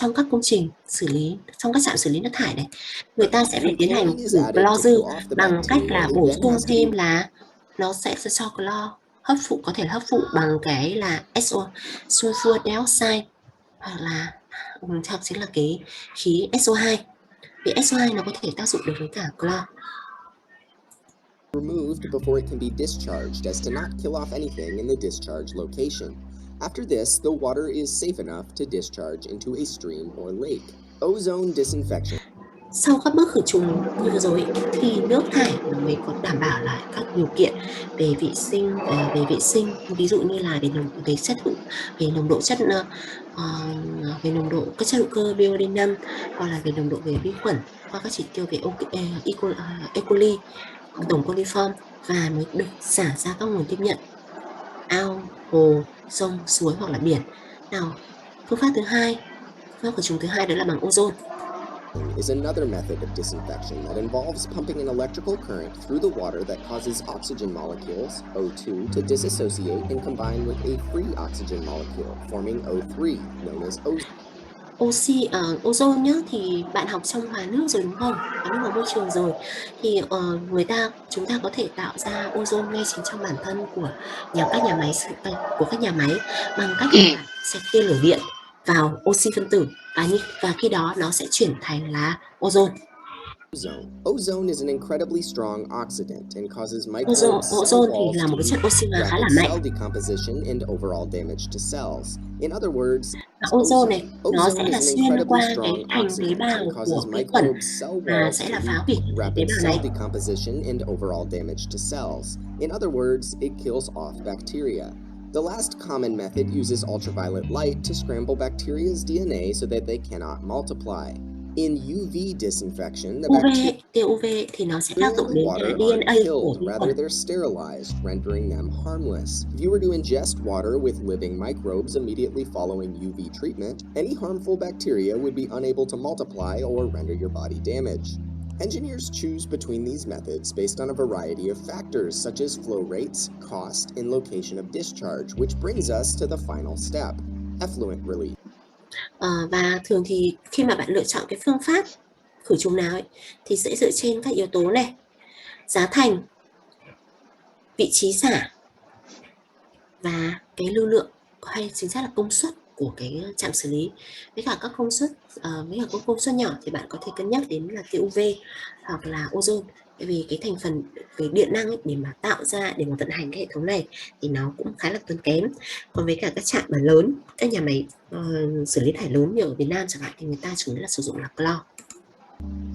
trong các công trình xử lý, trong các trạm xử lý nước thải này, người ta sẽ phải When tiến hành chlorine is khử added clo to dư kill off the bằng cách bacteria, là it bổ then sung has to be thêm là nó sẽ cho clo hấp phụ, có thể hấp phụ bằng cái là sulfur dioxide hoặc là hoặc chính là cái khí SO2. Vì SO2 nó có thể tác dụng được với cả clo. removed before it can be discharged as to not kill off anything in the discharge location. After this, the water is safe enough to discharge into a stream or lake. Ozone disinfection. Sau các bước khử trùng như vừa rồi thì nước thải nó mới có đảm bảo lại các điều kiện về vệ sinh, ví dụ như là về chất hữu, về nồng độ chất về nồng độ các chất hữu cơ biodenum, hoặc là về nồng độ về vi khuẩn qua các chỉ tiêu về E. coli, tổng coliform, và mới được xả ra các nguồn tiếp nhận ao, hồ, sông, suối hoặc là biển. Nào, phương pháp khử trùng thứ hai đó là bằng ozone. Is another method of disinfection that involves pumping an electrical current through the water that causes oxygen molecules, O2, to disassociate and combine with a free oxygen molecule, forming O3, known as ozone. Ozone nhá, thì bạn học trong hóa nước rồi đúng không? Hóa nước vào môi trường rồi. Thì chúng ta có thể tạo ra ozone ngay chính trong bản thân của các nhà máy bằng cách là sẽ tia lửa điện vào oxy phân tử, và khi đó nó sẽ chuyển thành là ozone. Ozone is an incredibly strong oxidant and causes microbes, cell Ozone thì walls là to một cái chất oxy hóa khá là rapid mạnh. cell decomposition and overall damage to cells. In other words, Và ozone này nó sẽ ozone là is an xuyên incredibly qua cái strong thành tế oxidant and bào causes của vi khuẩn microbes, cell và walls sẽ to là do phá hủy cái tế rapid bào cell này. decomposition and overall damage to cells. In other words, it kills off bacteria. The last common method uses ultraviolet light to scramble bacteria's DNA so that they cannot multiply. In UV disinfection, the tia UV thì nó sẽ tác bacteria dụng in the đến water DNA aren't của killed, vi rather khuẩn. they're sterilized, rendering them harmless. If you were to ingest water with living microbes immediately following UV treatment, any harmful bacteria would be unable to multiply or render your body damage. Engineers choose between these methods based on a variety of factors such as flow rates, cost, and location of discharge, which brings us to the final step, effluent release. Và thường thì khi mà bạn lựa chọn cái phương pháp khử trùng nào ấy, thì sẽ dựa trên các yếu tố này: giá thành, vị trí xả, và cái lưu lượng hay chính xác là công suất của cái trạm xử lý. Với cả các công suất nhỏ thì bạn có thể cân nhắc đến là tia UV hoặc là ozone, bởi vì cái thành phần về điện năng ấy, để mà vận hành cái hệ thống này thì nó cũng khá là tốn kém. Còn với cả các trạm lớn, các nhà máy xử lý thải lớn như ở Việt Nam chẳng hạn, thì người ta chủ yếu là sử dụng là clo.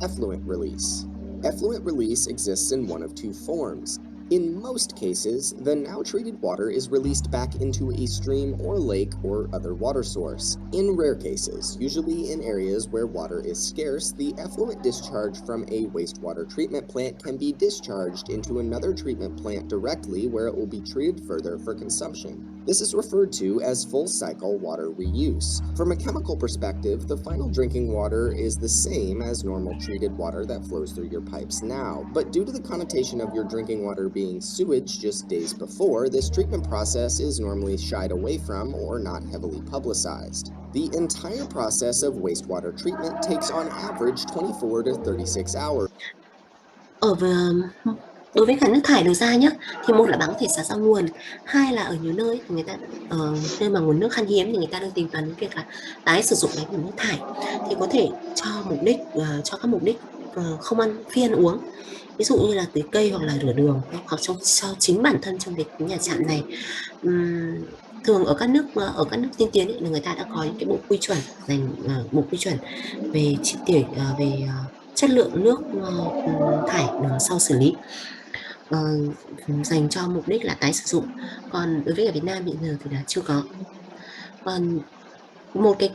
Effluent release. Effluent release exists in one of two forms. In most cases, the now treated water is released back into a stream or lake or other water source. In rare cases, usually in areas where water is scarce, the effluent discharge from a wastewater treatment plant can be discharged into another treatment plant directly, where it will be treated further for consumption. This is referred to as full cycle water reuse. From a chemical perspective, the final drinking water is the same as normal treated water that flows through your pipes now, but due to the connotation of your drinking water being sewage just days before, this treatment process is normally shied away from or not heavily publicized. The entire process of wastewater treatment takes on average 24 to 36 hours. Đối với cả nước thải đầu ra nhé, thì một là bạn có thể xả ra nguồn, hai là ở nhiều nơi thì người ta nơi mà nguồn nước khan hiếm thì người ta đang tính toán đến việc là tái sử dụng cái nguồn nước thải, thì có thể cho các mục đích không phi ăn uống, ví dụ như là tưới cây hoặc là rửa đường, hoặc cho chính bản thân trong cái nhà trạm này. Thường ở các nước tiên tiến ấy, là người ta đã có những cái bộ quy chuẩn về chất lượng nước thải sau xử lý, dành cho mục đích là tái sử dụng. Còn đối với ở Việt Nam hiện giờ thì là chưa có. Còn một cái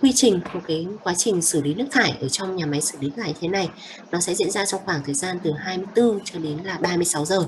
quá trình xử lý nước thải ở trong nhà máy xử lý thải thế này, nó sẽ diễn ra trong khoảng thời gian từ 24 cho đến là 36 giờ.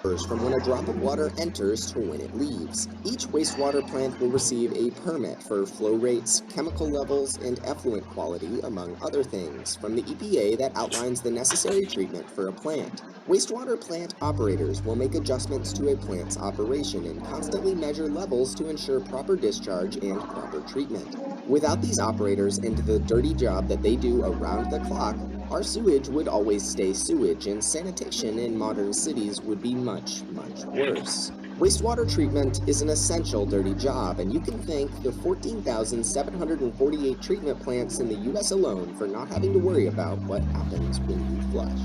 from when a drop of water enters to when it leaves. Each wastewater plant will receive a permit for flow rates, chemical levels, and effluent quality, among other things, from the EPA that outlines the necessary treatment for a plant. Wastewater plant operators will make adjustments to a plant's operation and constantly measure levels to ensure proper discharge and proper treatment. Without these operators and the dirty job that they do around the clock, our sewage would always stay sewage, and sanitation in modern cities would be much, much worse. Wastewater treatment is an essential dirty job, and you can thank the 14,748 treatment plants in the US alone for not having to worry about what happens when you flush.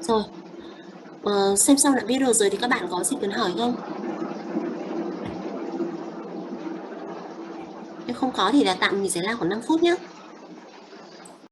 Rồi, xem xong đoạn video rồi thì các bạn có gì cần hỏi không? Nếu không có thì là tạm nghỉ giải lao khoảng 5 phút nhé.